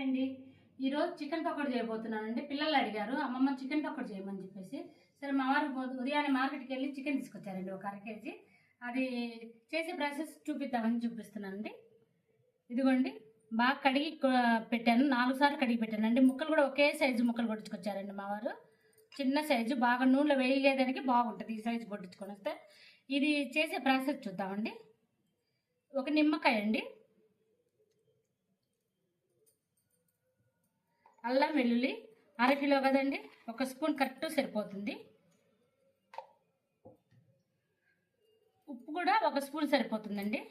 అండి ఈరోజు చికెన్ పకోడీ చేయబోతున్నానండి. పిల్లలు అడిగారు అమ్మమ్మ చికెన్ పకోడీ చేయమని చెప్పేసి. సరే మా వారు ఉదయాన్నే మార్కెట్కి వెళ్ళి చికెన్ తీసుకొచ్చారండి ఒక 1/2 కేజీ. అది చేసే ప్రాసెస్ చూపిద్దామని చూపిస్తున్నానండి. ఇదిగోండి బాగా కడిగి పెట్టాను, 4 సార్లు కడిగి పెట్టానండి. ముక్కలు కూడా ఒకే సైజు ముక్కలు కొట్టించుకొచ్చారండి మా వారు. చిన్న సైజు బాగా నూనెలో వేయడానికి బాగుంటుంది ఈ సైజు కొట్టించుకొని వస్తే. ఇది చేసే ప్రాసెస్ చూద్దామండి. ఒక నిమ్మకాయ అండి, అల్లం వెల్లుల్లి 1/2 కిలో కదండి, 1 స్పూన్ కరెక్ట్ సరిపోతుంది. ఉప్పు కూడా 1 స్పూన్ సరిపోతుందండి.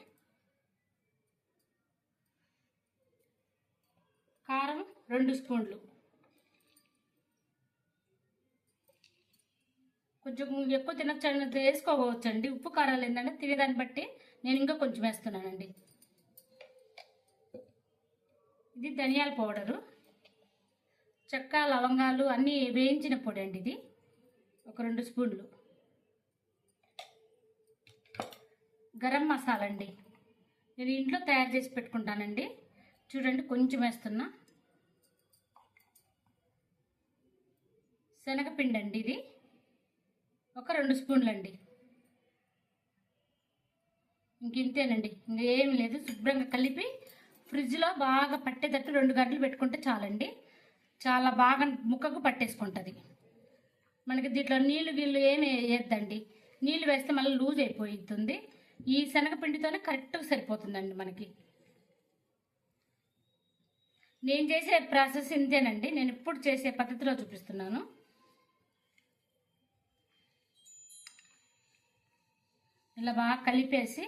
కారం 2 స్పూన్లు. కొంచెం ఎక్కువ తినొచ్చు వేసుకోవచ్చండి. ఉప్పు కారాలు ఏంటంటే తినేదాన్ని బట్టి నేను ఇంకా కొంచెం వేస్తున్నానండి. ఇది ధనియాల పౌడరు, చెక్క లవంగాలు అన్నీ వేయించిన పొడి అండి. ఇది ఒక 2 స్పూన్లు. గరం మసాలా అండి, నేను ఇంట్లో తయారు చేసి పెట్టుకుంటానండి. చూడండి కొంచెం వేస్తున్నా. శనగపిండి అండి, ఇది ఒక 2 స్పూన్లు అండి. ఇంకేంతేనండి, ఇంకేం లేదు. శుభ్రంగా కలిపి ఫ్రిడ్జ్లో బాగా పట్టేటట్టు 2 గంటలు పెట్టుకుంటే చాలండి. చాలా బాగా ముక్కకు పట్టేసుకుంటుంది. మనకి దీంట్లో నీళ్ళు ఏమి వేయద్దండి. నీళ్ళు వేస్తే మళ్ళీ లూజ్ అయిపోతుంది. ఈ శనగపిండితోనే కరెక్ట్గా సరిపోతుందండి మనకి. నేను చేసే ప్రాసెస్ ఇంతేనండి, నేను ఇప్పుడు చేసే పద్ధతిలో చూపిస్తున్నాను. ఇలా బాగా కలిపేసి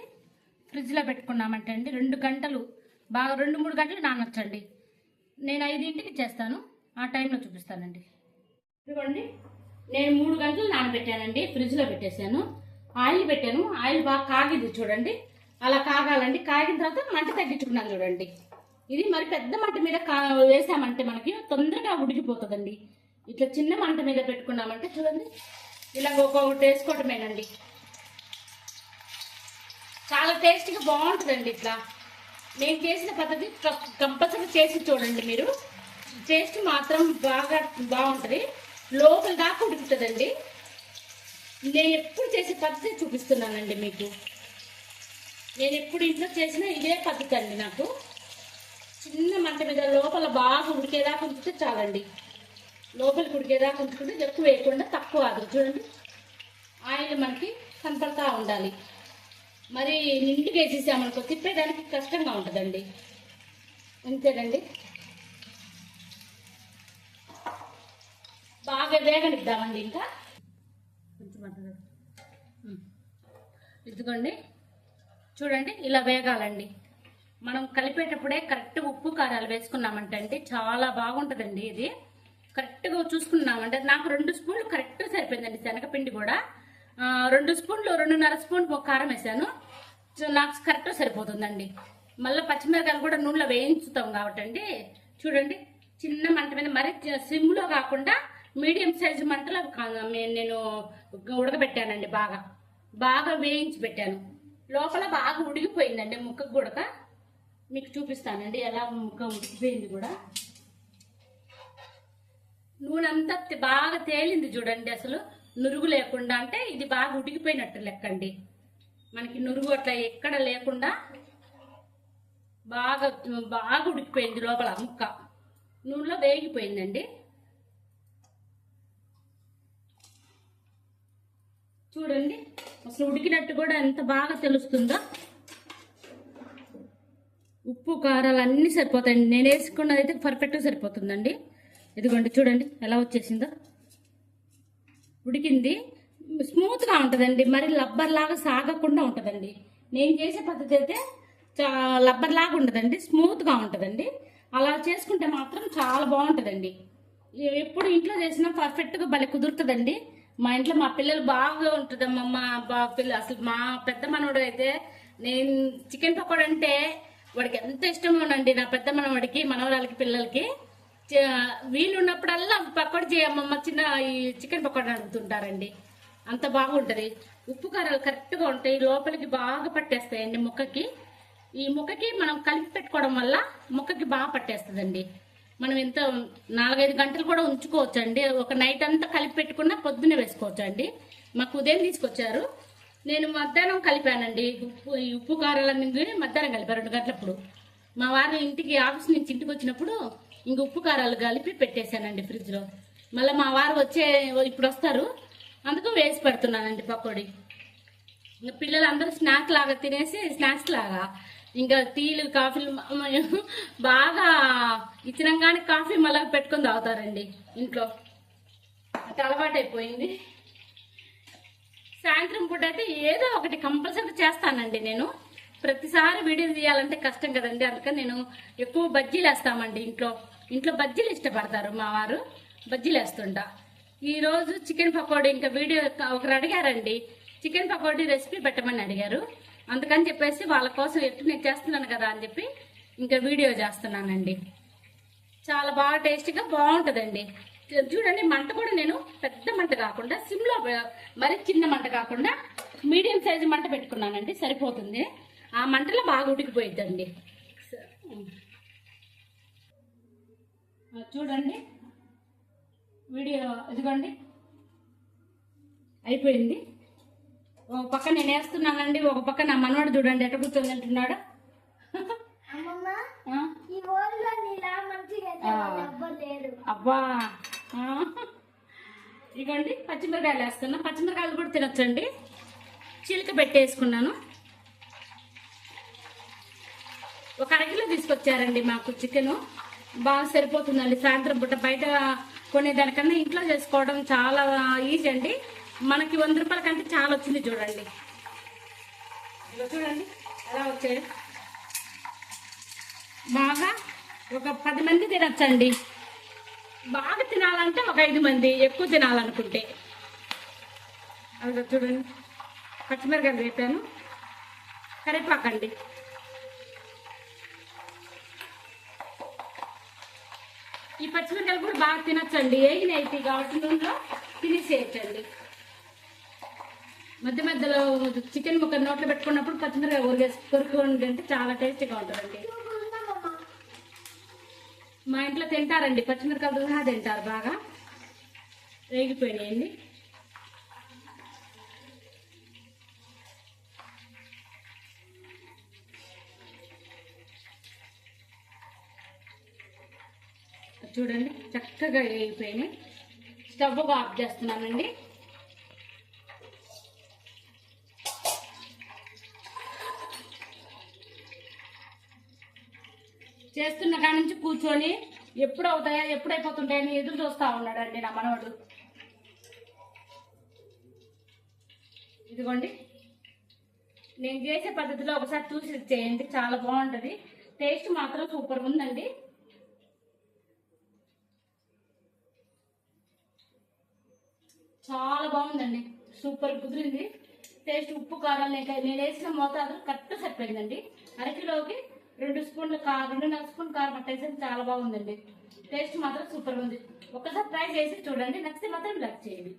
ఫ్రిడ్జ్లో పెట్టుకున్నామంటే అండి 2 గంటలు బాగా 2-3 గంటలు నానొచ్చండి. నేను 5ంటికి చేస్తాను, ఆ టైంలో చూపిస్తానండి. ఇదిగోండి నేను 3 గంటలు నానబెట్టానండి, ఫ్రిడ్జ్లో పెట్టేశాను. ఆయిల్ పెట్టాను, ఆయిల్ బాగా కాగింది చూడండి. అలా కాగాలండి. కాగిన తర్వాత మంట తగ్గించుకున్నాను చూడండి. ఇది మరి పెద్ద మంట మీద వేసామంటే మనకి తొందరగా ఉడికిపోతుందండి. ఇట్లా చిన్న మంట మీద పెట్టుకున్నామంటే చూడండి ఇలా ఒక్కొక్కటి వేసుకోవటమేనండి. చాలా టేస్టీగా బాగుంటుందండి. ఇట్లా నేను చేసిన పద్ధతి కంపల్సరీ చేసి చూడండి మీరు. టేస్ట్ మాత్రం బాగా బాగుంటుంది, లోపల దాకా ఉడుకుతుందండి. నేను ఎప్పుడు చేసే పద్ధతి చూపిస్తున్నానండి మీకు. నేను ఎప్పుడు ఇంట్లో చేసిన ఇదే పద్ధతి అండి. నాకు చిన్న మంట మీద లోపల బాగా ఉడికేదాకా ఉంచితే చాలండి. లోపలికి ఉడికేదాకా ఉంచుకుంటే ఎక్కువ వేయకుండా తక్కువ ఆదు చూడండి. ఆయిల్ మనకి కనపడతా ఉండాలి. మరి నిండుగా వేసేసామనుకో తిప్పేదానికి కష్టంగా ఉంటుందండి. అంతేనండి. బాగా వేగనిద్దామండి. ఇంకా కొంచెం ఇదిగోండి చూడండి ఇలా వేగాలండి. మనం కలిపేటప్పుడే కరెక్ట్ ఉప్పు కారాలు వేసుకున్నామంటే అండి చాలా బాగుంటుందండి. ఇది కరెక్ట్గా చూసుకున్నామంటే నాకు 2 స్పూన్లు కరెక్ట్ సరిపోయిందండి. శనగపిండి కూడా 2 స్పూన్లు 2.5 స్పూన్ కారం వేసాను, నాకు కరెక్ట్ సరిపోతుందండి. మళ్ళీ పచ్చిమిరకాయలు కూడా నూనెలో వేయించుతాం కాబట్టి అండి చూడండి చిన్న మంట మీద, మరి సిమ్లో కాకుండా మీడియం సైజు మంటలో నేను ఉడకబెట్టానండి. బాగా బాగా వేయించి పెట్టాను. లోపల బాగా ఉడికిపోయిందండి. ముక్కకు గుడక మీకు చూపిస్తానండి ఎలా ముక్క ఉడికిపోయింది కూడా. నూనె అంతా బాగా తేలింది చూడండి, అసలు నురుగు లేకుండా. అంటే ఇది బాగా ఉడికిపోయినట్టు లెక్కండి. మనకి నురుగు అట్లా ఎక్కడ లేకుండా బాగా బాగా ఉడికిపోయింది. లోపల ముక్క నూనెలో వేగిపోయిందండి. చూడండి అసలు ఉడికినట్టు కూడా ఎంత బాగా తెలుస్తుందో. ఉప్పు కారాలు అన్నీ సరిపోతాయండి. నేను వేసుకున్నది అయితే పర్ఫెక్ట్గా సరిపోతుందండి. ఇదిగోండి చూడండి ఎలా వచ్చేసిందో. ఉడికింది, స్మూత్గా ఉంటుందండి. మరి లబ్బర్ లాగా సాగకుండా ఉంటుందండి. నేను చేసే పద్ధతి అయితే లబ్బర్ లాగా ఉండదండి, స్మూత్గా ఉంటుందండి. అలా చేసుకుంటే మాత్రం చాలా బాగుంటుందండి. ఎప్పుడు ఇంట్లో చేసినా పర్ఫెక్ట్గా భలే కుదురుతుందండి. మా ఇంట్లో మా పిల్లలు బాగా ఉంటుందమ్మా. పిల్లలు అసలు మా పెద్ద మనవడు అయితే నేను చికెన్ పకోడీ అంటే వాడికి ఎంత ఇష్టమోనండి. నా పెద్ద మనవాడికి మనవరాలకి పిల్లలకి వీళ్ళు ఉన్నప్పుడల్లా పకోడీ చేయమ్మమ్మ చిన్న ఈ చికెన్ పకోడీ అడుగుతుంటారండి. అంత బాగుంటుంది. ఉప్పు కారాలు కరెక్ట్గా ఉంటాయి, లోపలికి బాగా పట్టేస్తాయండి ముక్కకి. ఈ ముక్కకి మనం కలిపి పెట్టుకోవడం వల్ల ముక్కకి బాగా పట్టేస్తుందండి. మనం ఎంత 4-5 గంటలు కూడా ఉంచుకోవచ్చు అండి. ఒక నైట్ అంతా కలిపి పెట్టుకున్నా పొద్దున్నే వేసుకోవచ్చు అండి. మాకు ఉదయం తీసుకొచ్చారు, నేను మధ్యాహ్నం కలిపానండి. ఉప్పు కారాలన్నీ మధ్యాహ్నం కలిపాను 2 గంటలప్పుడు. మా వారు ఇంటికి ఆఫీస్ నుంచి ఇంటికి వచ్చినప్పుడు ఇంక ఉప్పు కారాలు కలిపి పెట్టేశానండి ఫ్రిడ్జ్లో. మళ్ళీ మా వారు ఇప్పుడు వస్తారు, అందుకు వేసి పెడుతున్నానండి పకోడీ. ఇంకా పిల్లలు అందరూ స్నాక్స్ లాగా ఇంకా టీలు కాఫీలు బాగా ఇచ్చినాం కానీ కాఫీ మళ్ళీ పెట్టుకొని తాగుతారండి ఇంట్లో. అట్లా అలవాటు అయిపోయింది. సాయంత్రం పూట అయితే ఏదో ఒకటి కంపల్సరీ చేస్తానండి నేను. ప్రతిసారి వీడియో తీయాలంటే కష్టం కదండి, అందుకని నేను ఎక్కువ బజ్జీలు వేస్తామండి. ఇంట్లో బజ్జీలు ఇష్టపడతారు మా వారు, బజ్జీలు వేస్తుంటా. ఈరోజు చికెన్ పకోడీ ఇంకా వీడియో ఒకరు అడిగారండి, చికెన్ పకోడీ రెసిపీ పెట్టమని అడిగారు. అందుకని చెప్పేసి వాళ్ళ కోసం ఎట్టు నేను చేస్తున్నాను కదా అని చెప్పి ఇంకా వీడియో చేస్తున్నానండి. చాలా బాగా టేస్టీగా బాగుంటుందండి. చూడండి, మంట కూడా నేను పెద్ద మంట కాకుండా సిమ్లో, మరి చిన్న మంట కాకుండా మీడియం సైజు మంట పెట్టుకున్నానండి, సరిపోతుంది. ఆ మంటలో బాగా ఉడికిపోయిద్దండి. చూడండి వీడియో, ఇదిగోండి అయిపోయింది. ఒక పక్క నేను వేస్తున్నానండి, ఒక పక్క నా మనవాడు చూడండి ఎట్ట కూర్చొని తింటున్నాడు. అబ్బా, ఇదిగోండి పచ్చిమిరకాయలు వేస్తున్నా. పచ్చిమిరకాయలు కూడా తినొచ్చండి. చిలుక పెట్టేసుకున్నాను. ఒక 1/2 కిలో తీసుకొచ్చారండి మాకు చికెను. బాగా సరిపోతుందండి. సాయంత్రం పూట బయట కొనేదానికన్నా ఇంట్లో చేసుకోవడం చాలా ఈజీ అండి. మనకి 100 రూపాయల కంటే చాలా వచ్చింది. చూడండి, చూడండి ఎలా వచ్చాయి. బాగా ఒక 10 మంది తినచ్చండి. బాగా తినాలంటే ఒక 5 మంది, ఎక్కువ తినాలనుకుంటే. అదిగో చూడండి, పచ్చిమిరకాయలు వేపాను, కరివేపాకండి. ఈ పచ్చిమిరకాయలు కూడా బాగా తినచ్చండి, ఏగినైతే కాబట్టి నూనెలో తినేసేయచ్చండి. మధ్యలో చికెన్ ముక్క నోట్లో పెట్టుకున్నప్పుడు పచ్చిమిరకాయ కొరుకుండి అంటే చాలా టేస్టీగా ఉంటుందండి. మా ఇంట్లో తింటారండి, పచ్చిమిరకాయలు సహా తింటారు. బాగా వేగిపోయినాయండి. చూడండి చక్కగా వేగిపోయినాయి. స్టవ్ ఆఫ్ చేస్తున్నానండి. చేస్తున్న కాడి నుంచి కూర్చొని ఎప్పుడు అవుతాయా, ఎప్పుడు అయిపోతుంటాయని ఎదురు చూస్తూ ఉన్నాడండి నా మనవడు. ఇదిగోండి, నేను చేసే పద్ధతిలో ఒకసారి చూసి చేయండి, చాలా బాగుంటుంది. టేస్ట్ మాత్రం సూపర్ ఉందండి. చాలా బాగుందండి, సూపర్ కుదిరింది. టేస్ట్ ఉప్పు కారం నేను వేసిన మోతాదు కరెక్ట్ సరిపోయిందండి. 1/2 కిలోకి 2 స్పూన్లు 2.5 స్పూన్ కారం పట్టేసి చాలా బాగుందండి. టేస్ట్ మాత్రం సూపర్ ఉంది. ఒకసారి ట్రై చేసి చూడండి, నచ్చితే మాత్రం లైక్ చేయండి.